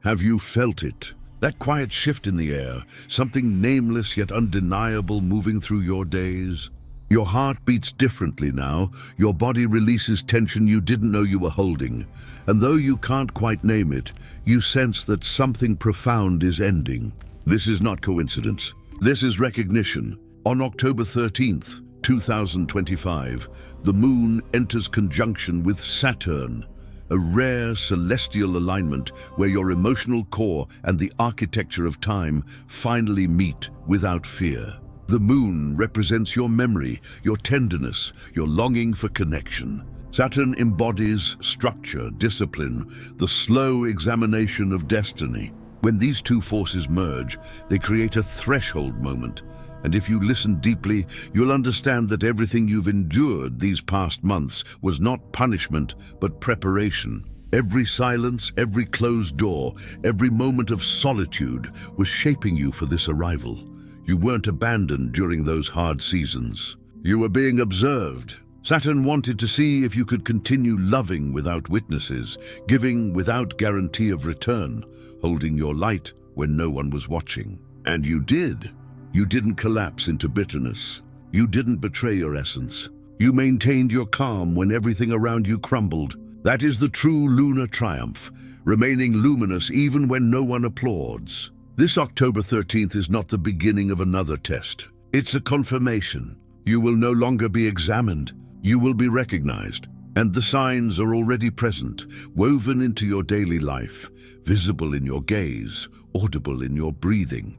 Have you felt it? That quiet shift in the air, something nameless yet undeniable moving through your days? Your heart beats differently now, your body releases tension you didn't know you were holding, and though you can't quite name it, you sense that something profound is ending. This is not coincidence. This is recognition. On October 13th, 2025, the Moon enters conjunction with Saturn, a rare celestial alignment where your emotional core and the architecture of time finally meet without fear. The Moon represents your memory, your tenderness, your longing for connection. Saturn embodies structure, discipline, the slow examination of destiny. When these two forces merge, they create a threshold moment. And if you listen deeply, you'll understand that everything you've endured these past months was not punishment, but preparation. Every silence, every closed door, every moment of solitude was shaping you for this arrival. You weren't abandoned during those hard seasons. You were being observed. Saturn wanted to see if you could continue loving without witnesses, giving without guarantee of return, holding your light when no one was watching. And you did. You didn't collapse into bitterness. You didn't betray your essence. You maintained your calm when everything around you crumbled. That is the true lunar triumph, remaining luminous even when no one applauds. This October 13th is not the beginning of another test. It's a confirmation. You will no longer be examined. You will be recognized. And the signs are already present, woven into your daily life, visible in your gaze, audible in your breathing.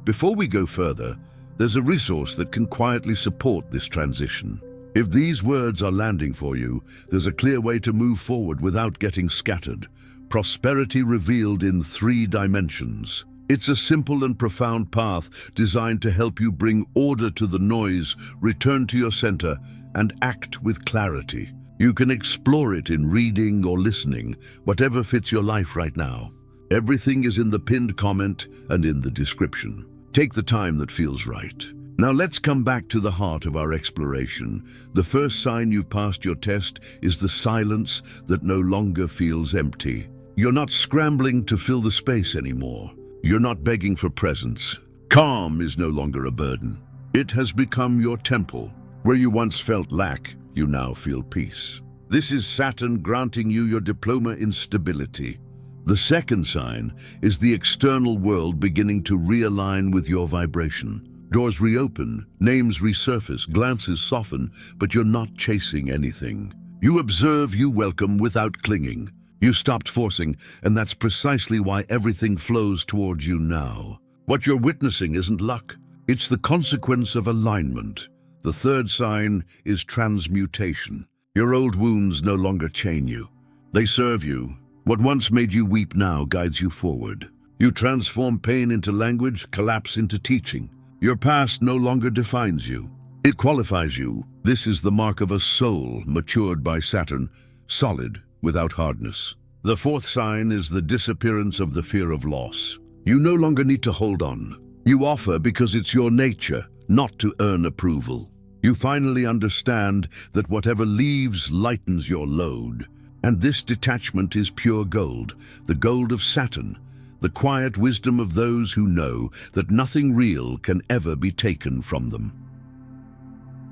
Before we go further, there's a resource that can quietly support this transition. If these words are landing for you, there's a clear way to move forward without getting scattered. Prosperity revealed in 3 dimensions. It's a simple and profound path designed to help you bring order to the noise, return to your center, and act with clarity. You can explore it in reading or listening, whatever fits your life right now. Everything is in the pinned comment and in the description. Take the time that feels right. Now let's come back to the heart of our exploration. The first sign you've passed your test is the silence that no longer feels empty. You're not scrambling to fill the space anymore. You're not begging for presence. Calm is no longer a burden. It has become your temple. Where you once felt lack, you now feel peace. This is Saturn granting you your diploma in stability. The second sign is the external world beginning to realign with your vibration. Doors reopen, names resurface, glances soften, but you're not chasing anything. You observe, you welcome without clinging. You stopped forcing, and that's precisely why everything flows towards you now. What you're witnessing isn't luck. It's the consequence of alignment. The third sign is transmutation. Your old wounds no longer chain you. They serve you. What once made you weep now guides you forward. You transform pain into language, collapse into teaching. Your past no longer defines you. It qualifies you. This is the mark of a soul matured by Saturn, solid without hardness. The fourth sign is the disappearance of the fear of loss. You no longer need to hold on. You offer because it's your nature, not to earn approval. You finally understand that whatever leaves lightens your load. And this detachment is pure gold, the gold of Saturn, the quiet wisdom of those who know that nothing real can ever be taken from them.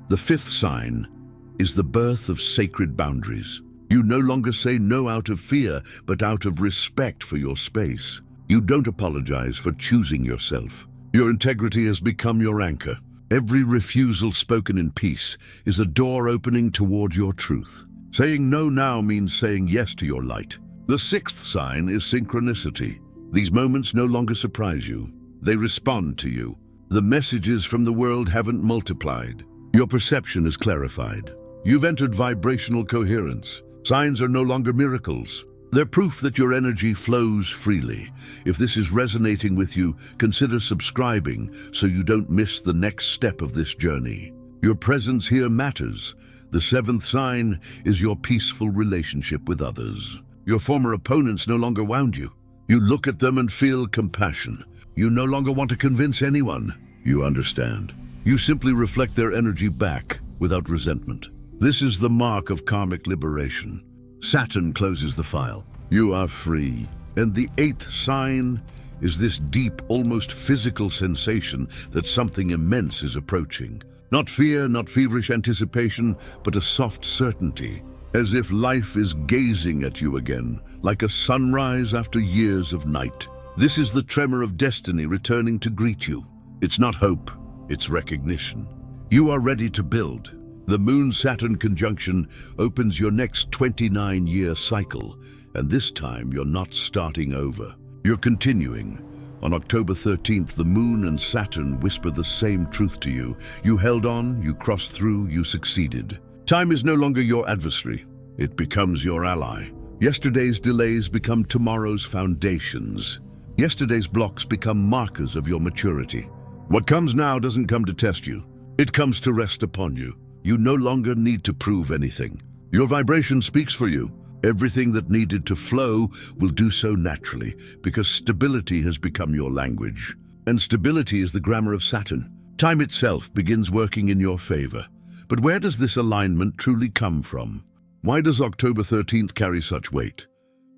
The fifth sign is the birth of sacred boundaries. You no longer say no out of fear, but out of respect for your space. You don't apologize for choosing yourself. Your integrity has become your anchor. Every refusal spoken in peace is a door opening toward your truth. Saying no now means saying yes to your light. The sixth sign is synchronicity. These moments no longer surprise you. They respond to you. The messages from the world haven't multiplied. Your perception is clarified. You've entered vibrational coherence. Signs are no longer miracles. They're proof that your energy flows freely. If this is resonating with you, consider subscribing so you don't miss the next step of this journey. Your presence here matters. The seventh sign is your peaceful relationship with others. Your former opponents no longer wound you. You look at them and feel compassion. You no longer want to convince anyone. You understand. You simply reflect their energy back without resentment. This is the mark of karmic liberation. Saturn closes the file. You are free. And the eighth sign is this deep, almost physical sensation that something immense is approaching. Not fear, not feverish anticipation, but a soft certainty, as if life is gazing at you again, like a sunrise after years of night. This is the tremor of destiny returning to greet you. It's not hope, it's recognition. You are ready to build. The Moon-Saturn conjunction opens your next 29-year cycle, and this time you're not starting over. You're continuing. On October 13th, the Moon and Saturn whisper the same truth to you. You held on, you crossed through, you succeeded. Time is no longer your adversary. It becomes your ally. Yesterday's delays become tomorrow's foundations. Yesterday's blocks become markers of your maturity. What comes now doesn't come to test you. It comes to rest upon you. You no longer need to prove anything. Your vibration speaks for you. Everything that needed to flow will do so naturally, because stability has become your language. And stability is the grammar of Saturn. Time itself begins working in your favor. But where does this alignment truly come from? Why does October 13th carry such weight?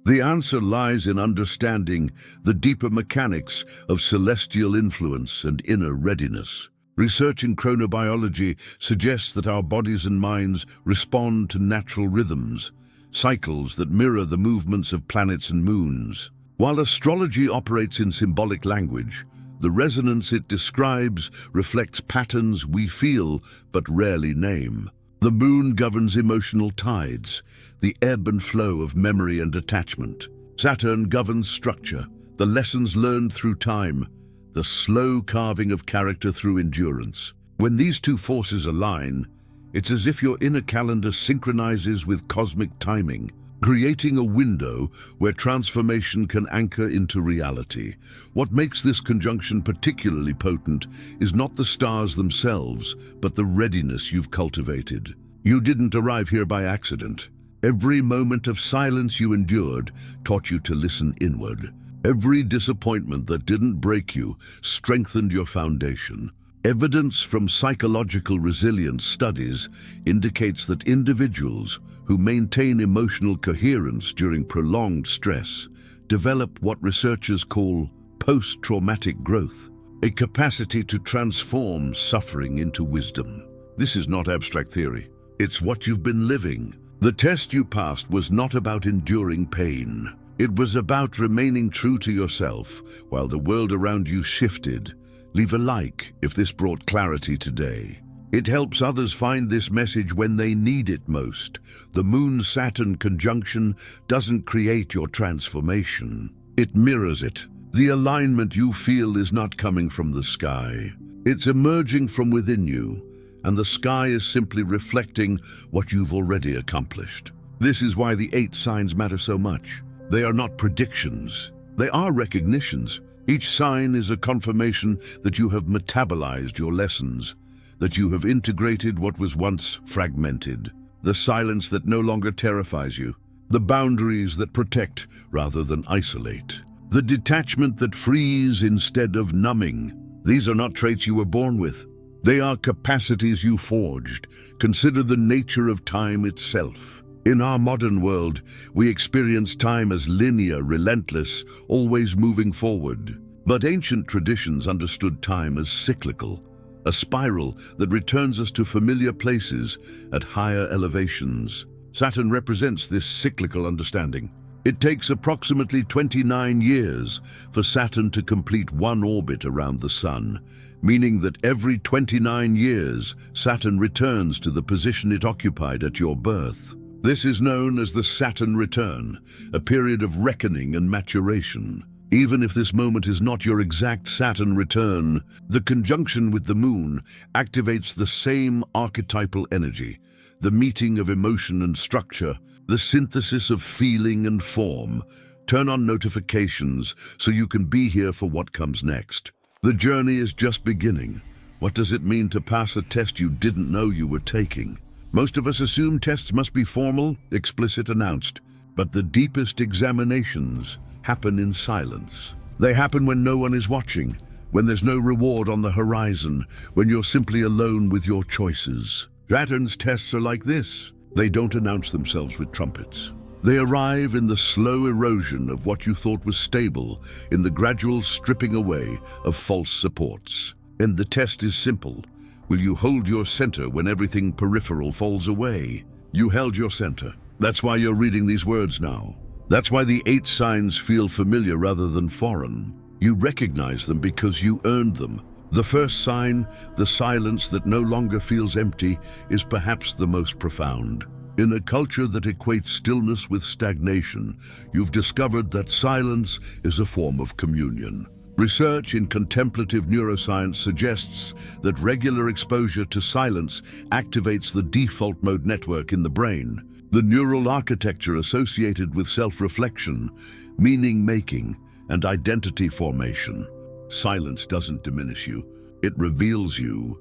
The answer lies in understanding the deeper mechanics of celestial influence and inner readiness. Research in chronobiology suggests that our bodies and minds respond to natural rhythms, cycles that mirror the movements of planets and moons. While astrology operates in symbolic language, the resonance it describes reflects patterns we feel but rarely name. The moon governs emotional tides, the ebb and flow of memory and attachment. Saturn governs structure, the lessons learned through time, the slow carving of character through endurance. When these two forces align, it's as if your inner calendar synchronizes with cosmic timing, creating a window where transformation can anchor into reality. What makes this conjunction particularly potent is not the stars themselves, but the readiness you've cultivated. You didn't arrive here by accident. Every moment of silence you endured taught you to listen inward. Every disappointment that didn't break you strengthened your foundation. Evidence from psychological resilience studies indicates that individuals who maintain emotional coherence during prolonged stress develop what researchers call post-traumatic growth, a capacity to transform suffering into wisdom. This is not abstract theory. It's what you've been living. The test you passed was not about enduring pain. It was about remaining true to yourself while the world around you shifted. Leave a like if this brought clarity today. It helps others find this message when they need it most. The Moon-Saturn conjunction doesn't create your transformation. It mirrors it. The alignment you feel is not coming from the sky. It's emerging from within you, and the sky is simply reflecting what you've already accomplished. This is why the 8 signs matter so much. They are not predictions. They are recognitions. Each sign is a confirmation that you have metabolized your lessons, that you have integrated what was once fragmented, the silence that no longer terrifies you, the boundaries that protect rather than isolate, the detachment that frees instead of numbing. These are not traits you were born with. They are capacities you forged. Consider the nature of time itself. In our modern world, we experience time as linear, relentless, always moving forward. But ancient traditions understood time as cyclical, a spiral that returns us to familiar places at higher elevations. Saturn represents this cyclical understanding. It takes approximately 29 years for Saturn to complete one orbit around the Sun, meaning that every 29 years, Saturn returns to the position it occupied at your birth. This is known as the Saturn return, a period of reckoning and maturation. Even if this moment is not your exact Saturn return, the conjunction with the Moon activates the same archetypal energy, the meeting of emotion and structure, the synthesis of feeling and form. Turn on notifications so you can be here for what comes next. The journey is just beginning. What does it mean to pass a test you didn't know you were taking? Most of us assume tests must be formal, explicit, announced, but the deepest examinations happen in silence. They happen when no one is watching, when there's no reward on the horizon, when you're simply alone with your choices. Saturn's tests are like this. They don't announce themselves with trumpets. They arrive in the slow erosion of what you thought was stable, in the gradual stripping away of false supports. And the test is simple. Will you hold your center when everything peripheral falls away? You held your center. That's why you're reading these words now. That's why the 8 signs feel familiar rather than foreign. You recognize them because you earned them. The first sign, the silence that no longer feels empty, is perhaps the most profound. In a culture that equates stillness with stagnation, you've discovered that silence is a form of communion. Research in contemplative neuroscience suggests that regular exposure to silence activates the default mode network in the brain, the neural architecture associated with self-reflection, meaning-making, and identity formation. Silence doesn't diminish you, it reveals you.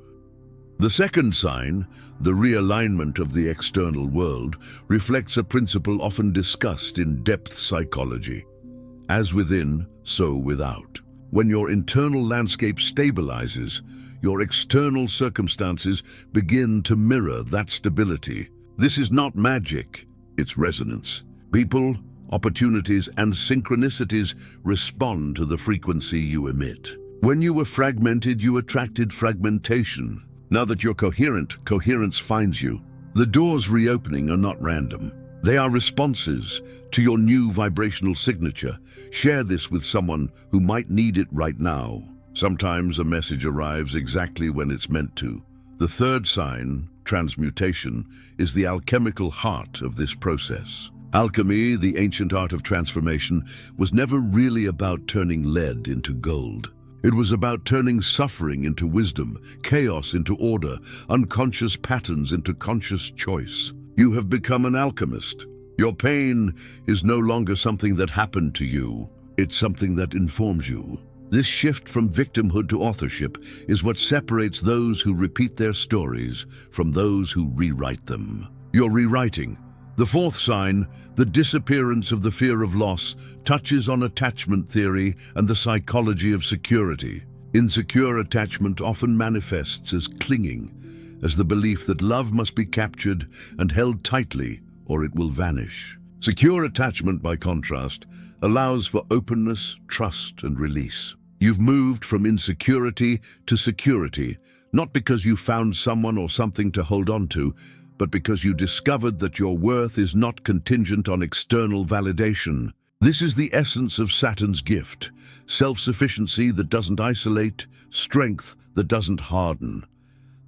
The second sign, the realignment of the external world, reflects a principle often discussed in depth psychology. As within, so without. When your internal landscape stabilizes, your external circumstances begin to mirror that stability. This is not magic, it's resonance. People, opportunities, and synchronicities respond to the frequency you emit. When you were fragmented, you attracted fragmentation. Now that you're coherent, coherence finds you. The doors reopening are not random. They are responses to your new vibrational signature. Share this with someone who might need it right now. Sometimes a message arrives exactly when it's meant to. The third sign, transmutation, is the alchemical heart of this process. Alchemy, the ancient art of transformation, was never really about turning lead into gold. It was about turning suffering into wisdom, chaos into order, unconscious patterns into conscious choice. You have become an alchemist. Your pain is no longer something that happened to you. It's something that informs you. This shift from victimhood to authorship is what separates those who repeat their stories from those who rewrite them. You're rewriting. The fourth sign, the disappearance of the fear of loss, touches on attachment theory and the psychology of security. Insecure attachment often manifests as clinging, as the belief that love must be captured and held tightly or it will vanish. Secure attachment, by contrast, allows for openness, trust, and release. You've moved from insecurity to security, not because you found someone or something to hold on to, but because you discovered that your worth is not contingent on external validation. This is the essence of Saturn's gift: self-sufficiency that doesn't isolate, strength that doesn't harden.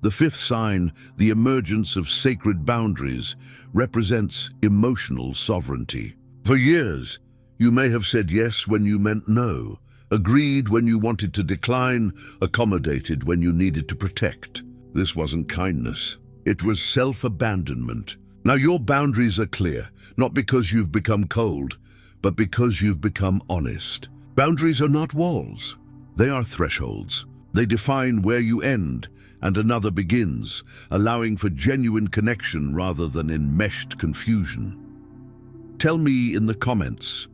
The fifth sign, the emergence of sacred boundaries, represents emotional sovereignty. For years, you may have said yes when you meant no, agreed when you wanted to decline, accommodated when you needed to protect. This wasn't kindness. It was self-abandonment. Now your boundaries are clear, not because you've become cold, but because you've become honest. Boundaries are not walls. They are thresholds. They define where you end and another begins, allowing for genuine connection rather than enmeshed confusion. Tell me in the comments,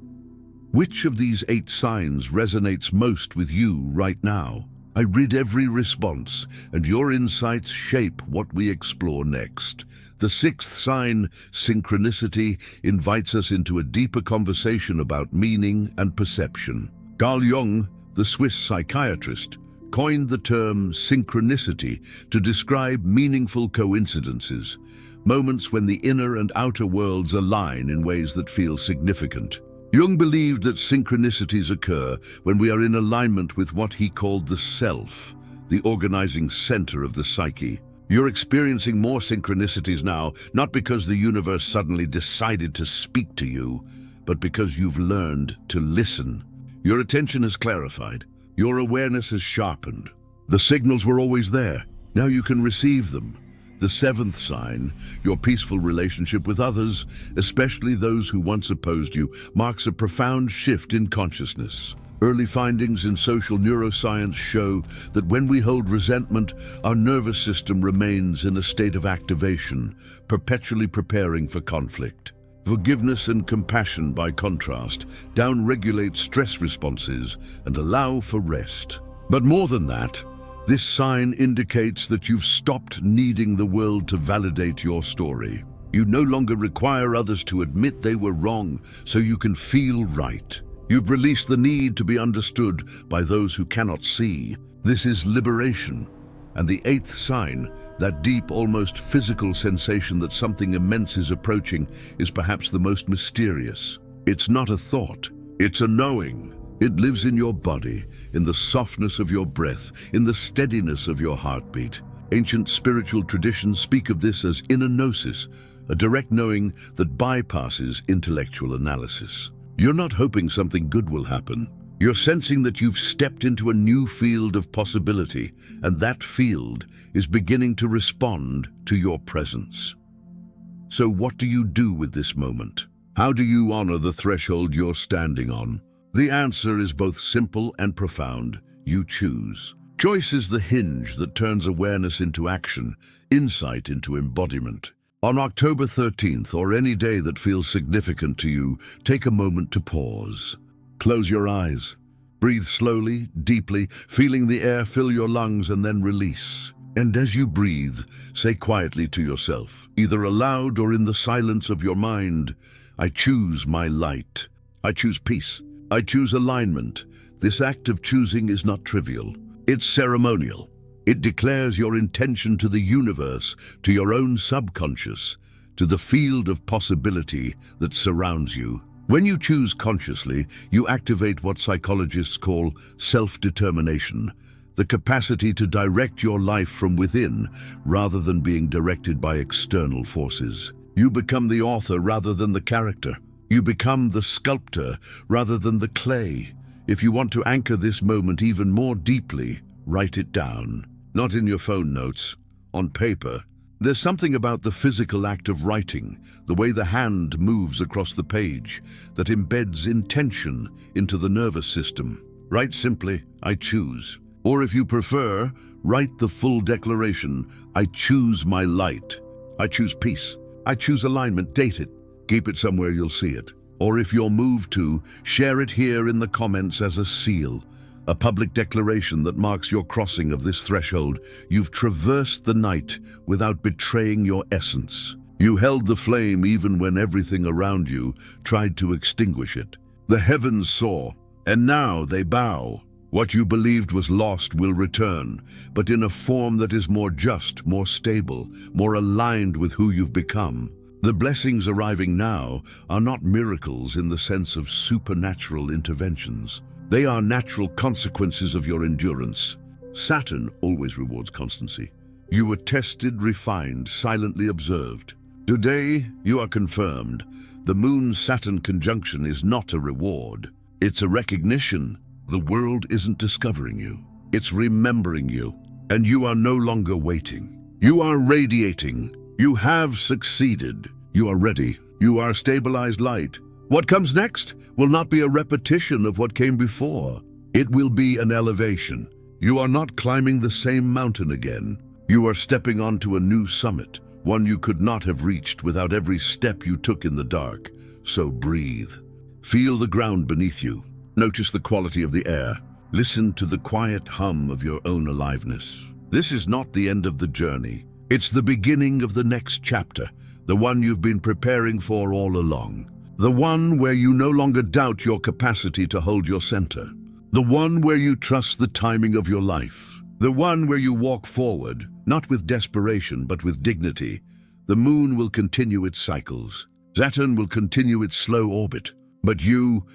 which of these 8 signs resonates most with you right now? I read every response, and your insights shape what we explore next. The 6th sign, synchronicity, invites us into a deeper conversation about meaning and perception. Carl Jung, the Swiss psychiatrist, coined the term synchronicity to describe meaningful coincidences, moments when the inner and outer worlds align in ways that feel significant. Jung believed that synchronicities occur when we are in alignment with what he called the self, the organizing center of the psyche. You're experiencing more synchronicities now, not because the universe suddenly decided to speak to you, but because you've learned to listen. Your attention has clarified. Your awareness has sharpened. The signals were always there. Now you can receive them. The 7th sign, your peaceful relationship with others, especially those who once opposed you, marks a profound shift in consciousness. Early findings in social neuroscience show that when we hold resentment, our nervous system remains in a state of activation, perpetually preparing for conflict. Forgiveness and compassion, by contrast, downregulate stress responses and allow for rest. But more than that, this sign indicates that you've stopped needing the world to validate your story. You no longer require others to admit they were wrong so you can feel right. You've released the need to be understood by those who cannot see. This is liberation. And the eighth sign, that deep, almost physical sensation that something immense is approaching, is perhaps the most mysterious. It's not a thought, it's a knowing. It lives in your body, in the softness of your breath, in the steadiness of your heartbeat. Ancient spiritual traditions speak of this as inner gnosis, a direct knowing that bypasses intellectual analysis. You're not hoping something good will happen. You're sensing that you've stepped into a new field of possibility, and that field is beginning to respond to your presence. So what do you do with this moment? How do you honor the threshold you're standing on? The answer is both simple and profound. You choose. Choice is the hinge that turns awareness into action, insight into embodiment. On October 13th, or any day that feels significant to you, take a moment to pause. Close your eyes. Breathe slowly, deeply, feeling the air fill your lungs and then release. And as you breathe, say quietly to yourself, either aloud or in the silence of your mind, I choose my light. I choose peace. I choose alignment. This act of choosing is not trivial. It's ceremonial. It declares your intention to the universe, to your own subconscious, to the field of possibility that surrounds you. When you choose consciously, you activate what psychologists call self-determination, the capacity to direct your life from within rather than being directed by external forces. You become the author rather than the character. You become the sculptor rather than the clay. If you want to anchor this moment even more deeply, write it down. Not in your phone notes, on paper. There's something about the physical act of writing, the way the hand moves across the page, that embeds intention into the nervous system. Write simply, I choose. Or if you prefer, write the full declaration, I choose my light. I choose peace. I choose alignment. Date it. Keep it somewhere you'll see it. Or if you're moved to, share it here in the comments as a seal. A public declaration that marks your crossing of this threshold. You've traversed the night without betraying your essence. You held the flame even when everything around you tried to extinguish it. The heavens saw, and now they bow. What you believed was lost will return, but in a form that is more just, more stable, more aligned with who you've become. The blessings arriving now are not miracles in the sense of supernatural interventions. They are natural consequences of your endurance. Saturn always rewards constancy. You were tested, refined, silently observed. Today, you are confirmed. The Moon-Saturn conjunction is not a reward. It's a recognition. The world isn't discovering you. It's remembering you. And you are no longer waiting. You are radiating. You have succeeded. You are ready. You are stabilized light. What comes next will not be a repetition of what came before. It will be an elevation. You are not climbing the same mountain again. You are stepping onto a new summit, one you could not have reached without every step you took in the dark. So breathe. Feel the ground beneath you. Notice the quality of the air. Listen to the quiet hum of your own aliveness. This is not the end of the journey. It's the beginning of the next chapter, the one you've been preparing for all along. The one where you no longer doubt your capacity to hold your center. The one where you trust the timing of your life. The one where you walk forward, not with desperation, but with dignity. The moon will continue its cycles. Saturn will continue its slow orbit. But you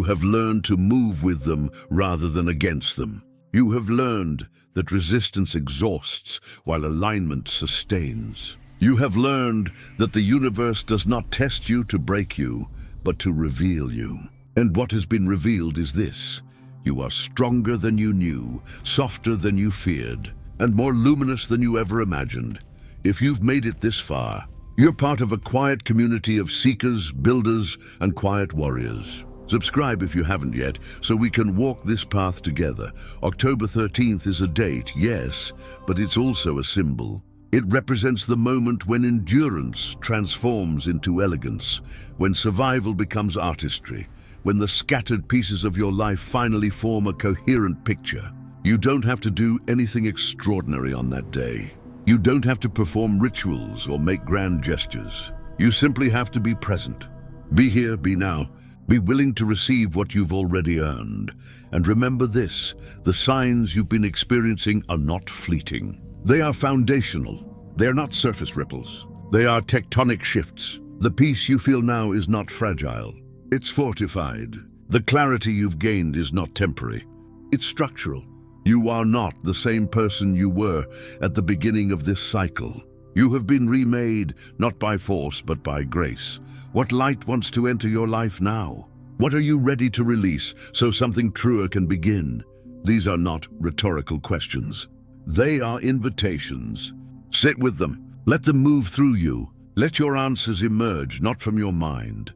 have learned to move with them rather than against them. You have learned that resistance exhausts while alignment sustains. You have learned that the universe does not test you to break you, but to reveal you. And what has been revealed is this: you are stronger than you knew, softer than you feared, and more luminous than you ever imagined. If you've made it this far, you're part of a quiet community of seekers, builders, and quiet warriors. Subscribe if you haven't yet, so we can walk this path together. October 13th is a date, yes, but it's also a symbol. It represents the moment when endurance transforms into elegance, when survival becomes artistry, when the scattered pieces of your life finally form a coherent picture. You don't have to do anything extraordinary on that day. You don't have to perform rituals or make grand gestures. You simply have to be present. Be here, be now. Be willing to receive what you've already earned. And remember this, the signs you've been experiencing are not fleeting. They are foundational. They are not surface ripples. They are tectonic shifts. The peace you feel now is not fragile. It's fortified. The clarity you've gained is not temporary. It's structural. You are not the same person you were at the beginning of this cycle. You have been remade, not by force, but by grace. What light wants to enter your life now? What are you ready to release so something truer can begin? These are not rhetorical questions. They are invitations. Sit with them. Let them move through you. Let your answers emerge not from your mind,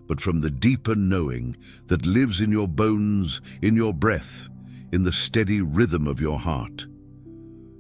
but from the deeper knowing that lives in your bones, in your breath, in the steady rhythm of your heart.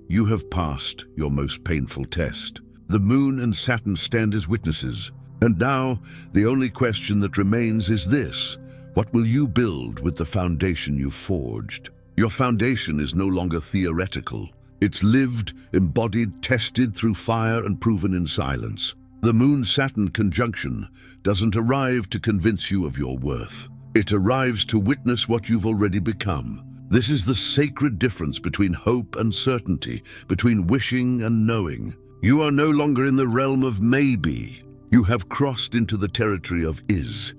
You have passed your most painful test. The moon and Saturn stand as witnesses. And now, the only question that remains is this: what will you build with the foundation you forged? Your foundation is no longer theoretical. It's lived, embodied, tested through fire and proven in silence. The Moon-Saturn conjunction doesn't arrive to convince you of your worth. It arrives to witness what you've already become. This is the sacred difference between hope and certainty, between wishing and knowing. You are no longer in the realm of maybe. You have crossed into the territory of is.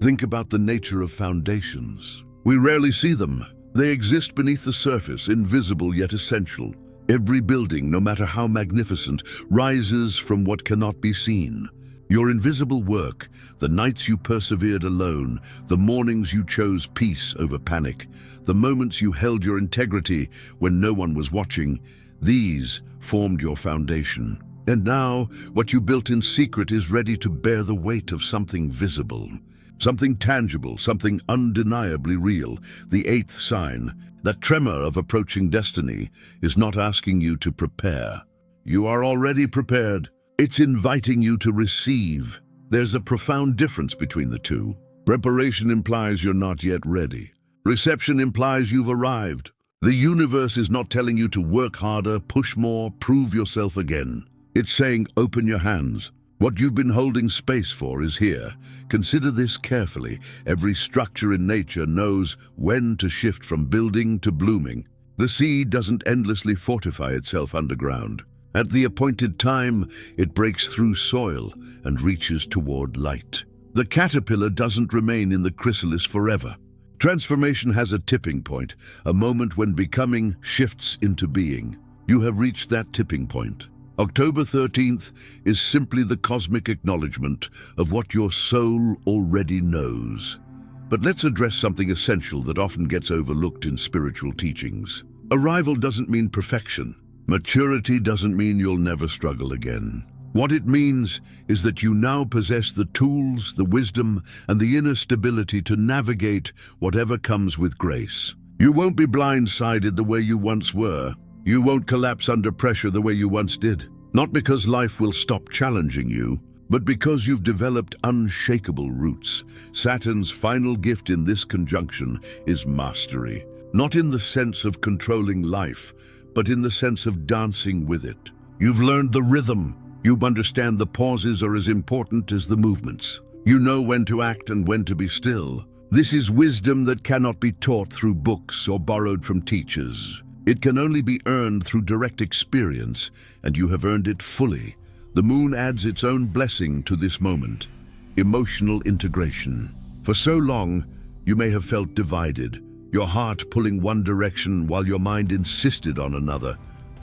Think about the nature of foundations. We rarely see them. They exist beneath the surface, invisible yet essential. Every building, no matter how magnificent, rises from what cannot be seen. Your invisible work, the nights you persevered alone, the mornings you chose peace over panic, the moments you held your integrity when no one was watching, these formed your foundation. And now, what you built in secret is ready to bear the weight of something visible, something tangible, something undeniably real. The eighth sign, that tremor of approaching destiny, is not asking you to prepare. You are already prepared. It's inviting you to receive. There's a profound difference between the two. Preparation implies you're not yet ready. Reception implies you've arrived. The universe is not telling you to work harder, push more, prove yourself again. It's saying, open your hands. What you've been holding space for is here. Consider this carefully. Every structure in nature knows when to shift from building to blooming. The seed doesn't endlessly fortify itself underground. At the appointed time, it breaks through soil and reaches toward light. The caterpillar doesn't remain in the chrysalis forever. Transformation has a tipping point, a moment when becoming shifts into being. You have reached that tipping point. October 13th is simply the cosmic acknowledgement of what your soul already knows. But let's address something essential that often gets overlooked in spiritual teachings. Arrival doesn't mean perfection. Maturity doesn't mean you'll never struggle again. What it means is that you now possess the tools, the wisdom, and the inner stability to navigate whatever comes with grace. You won't be blindsided the way you once were. You won't collapse under pressure the way you once did. Not because life will stop challenging you, but because you've developed unshakable roots. Saturn's final gift in this conjunction is mastery. Not in the sense of controlling life, but in the sense of dancing with it. You've learned the rhythm. You understand the pauses are as important as the movements. You know when to act and when to be still. This is wisdom that cannot be taught through books or borrowed from teachers. It can only be earned through direct experience, and you have earned it fully. The moon adds its own blessing to this moment. Emotional integration. For so long, you may have felt divided, your heart pulling one direction while your mind insisted on another,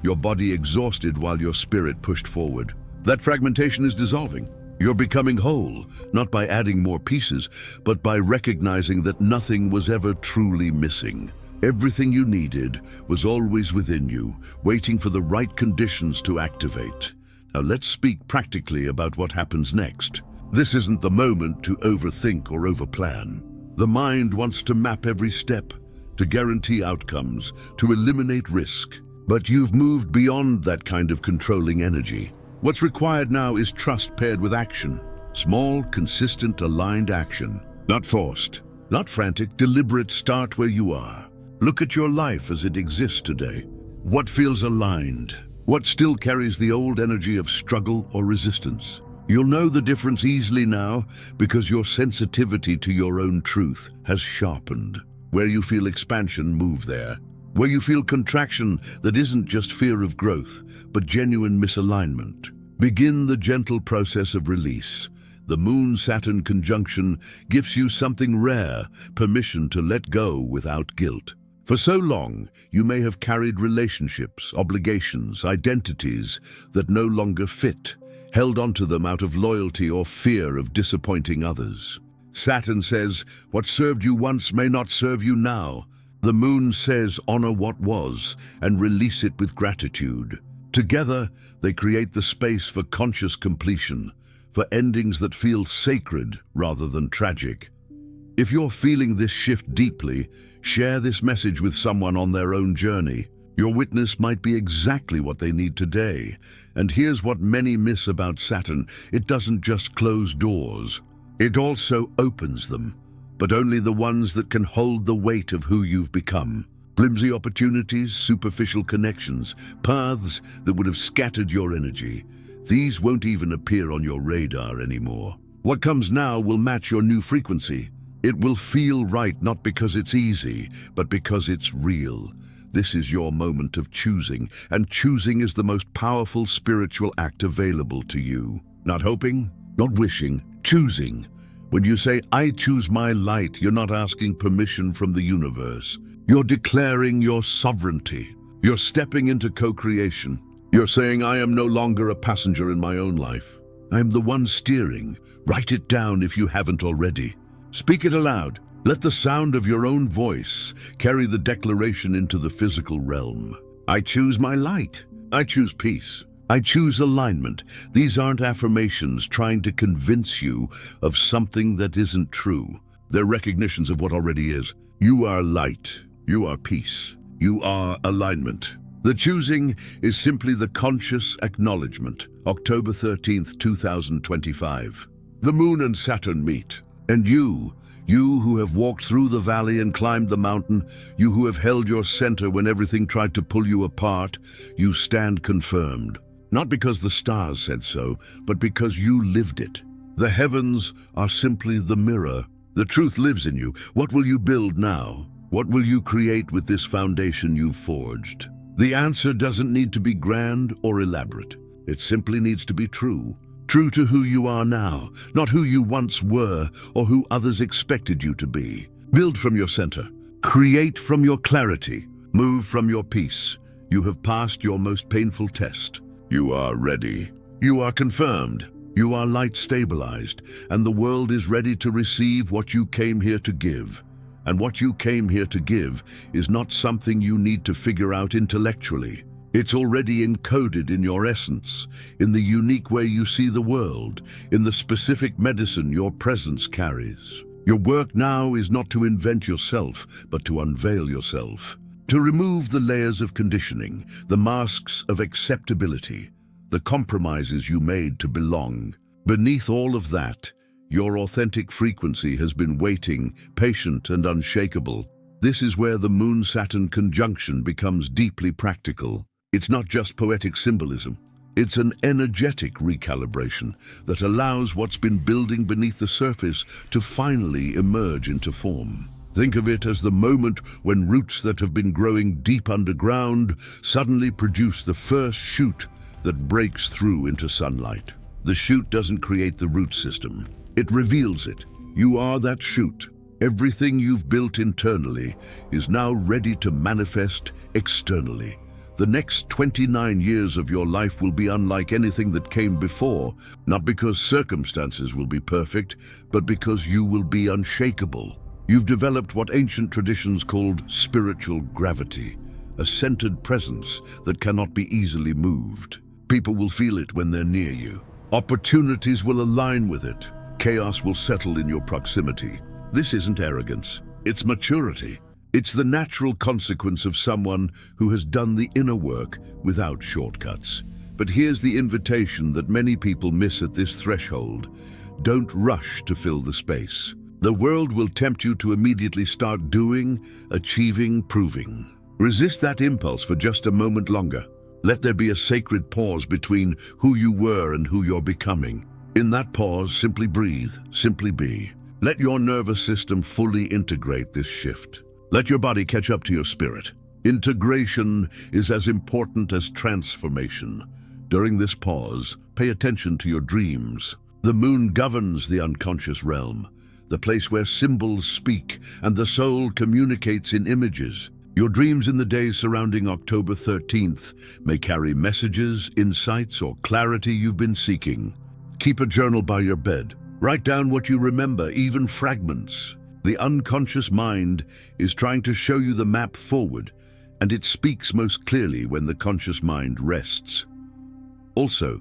your body exhausted while your spirit pushed forward. That fragmentation is dissolving. You're becoming whole, not by adding more pieces, but by recognizing that nothing was ever truly missing. Everything you needed was always within you, waiting for the right conditions to activate. Now let's speak practically about what happens next. This isn't the moment to overthink or overplan. The mind wants to map every step, to guarantee outcomes, to eliminate risk. But you've moved beyond that kind of controlling energy. What's required now is trust paired with action. Small, consistent, aligned action. Not forced, not frantic, deliberate. Start where you are. Look at your life as it exists today. What feels aligned? What still carries the old energy of struggle or resistance? You'll know the difference easily now because your sensitivity to your own truth has sharpened. Where you feel expansion, move there. Where you feel contraction that isn't just fear of growth, but genuine misalignment, begin the gentle process of release. The Moon-Saturn conjunction gives you something rare, permission to let go without guilt. For so long, you may have carried relationships, obligations, identities that no longer fit, held onto them out of loyalty or fear of disappointing others. Saturn says, what served you once may not serve you now. The Moon says, honor what was and release it with gratitude. Together, they create the space for conscious completion, for endings that feel sacred rather than tragic. If you're feeling this shift deeply, share this message with someone on their own journey. Your witness might be exactly what they need today. And here's what many miss about Saturn. It doesn't just close doors. It also opens them, but only the ones that can hold the weight of who you've become. Flimsy opportunities, superficial connections, paths that would have scattered your energy. These won't even appear on your radar anymore. What comes now will match your new frequency. It will feel right not because it's easy, but because it's real. This is your moment of choosing, and choosing is the most powerful spiritual act available to you. Not hoping, not wishing, choosing. When you say, I choose my light, you're not asking permission from the universe. You're declaring your sovereignty. You're stepping into co-creation. You're saying, I am no longer a passenger in my own life. I am the one steering. Write it down if you haven't already. Speak it aloud. Let the sound of your own voice carry the declaration into the physical realm. I choose my light. I choose peace. I choose alignment. These aren't affirmations trying to convince you of something that isn't true. They're recognitions of what already is. You are light. You are peace. You are alignment. The choosing is simply the conscious acknowledgement. October 13th, 2025. The Moon and Saturn meet. And you who have walked through the valley and climbed the mountain, you who have held your center when everything tried to pull you apart, you stand confirmed. Not because the stars said so, but because you lived it. The heavens are simply the mirror. The truth lives in you. What will you build now? What will you create with this foundation you've forged? The answer doesn't need to be grand or elaborate. It simply needs to be true. True to who you are now, not who you once were or who others expected you to be. Build from your center. Create from your clarity. Move from your peace. You have passed your most painful test. You are ready. You are confirmed. You are light stabilized, and the world is ready to receive what you came here to give. And what you came here to give is not something you need to figure out intellectually. It's already encoded in your essence, in the unique way you see the world, in the specific medicine your presence carries. Your work now is not to invent yourself, but to unveil yourself. To remove the layers of conditioning, the masks of acceptability, the compromises you made to belong. Beneath all of that, your authentic frequency has been waiting, patient and unshakable. This is where the Moon-Saturn conjunction becomes deeply practical. It's not just poetic symbolism. It's an energetic recalibration that allows what's been building beneath the surface to finally emerge into form. Think of it as the moment when roots that have been growing deep underground suddenly produce the first shoot that breaks through into sunlight. The shoot doesn't create the root system. It reveals it. You are that shoot. Everything you've built internally is now ready to manifest externally. The next 29 years of your life will be unlike anything that came before, not because circumstances will be perfect, but because you will be unshakable. You've developed what ancient traditions called spiritual gravity, a centered presence that cannot be easily moved. People will feel it when they're near you. Opportunities will align with it. Chaos will settle in your proximity. This isn't arrogance, it's maturity. It's the natural consequence of someone who has done the inner work without shortcuts. But here's the invitation that many people miss at this threshold. Don't rush to fill the space. The world will tempt you to immediately start doing, achieving, proving. Resist that impulse for just a moment longer. Let there be a sacred pause between who you were and who you're becoming. In that pause, simply breathe, simply be. Let your nervous system fully integrate this shift. Let your body catch up to your spirit. Integration is as important as transformation. During this pause, pay attention to your dreams. The moon governs the unconscious realm, the place where symbols speak and the soul communicates in images. Your dreams in the days surrounding October 13th may carry messages, insights, or clarity you've been seeking. Keep a journal by your bed. Write down what you remember, even fragments. The unconscious mind is trying to show you the map forward, and it speaks most clearly when the conscious mind rests. Also,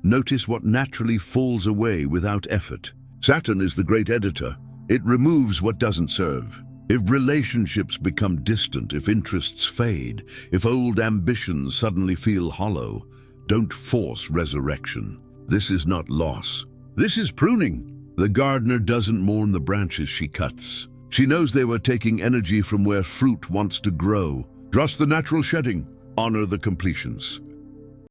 notice what naturally falls away without effort. Saturn is the great editor. It removes what doesn't serve. If relationships become distant, if interests fade, if old ambitions suddenly feel hollow, don't force resurrection. This is not loss. This is pruning. The gardener doesn't mourn the branches she cuts. She knows they were taking energy from where fruit wants to grow. Trust the natural shedding. Honor the completions.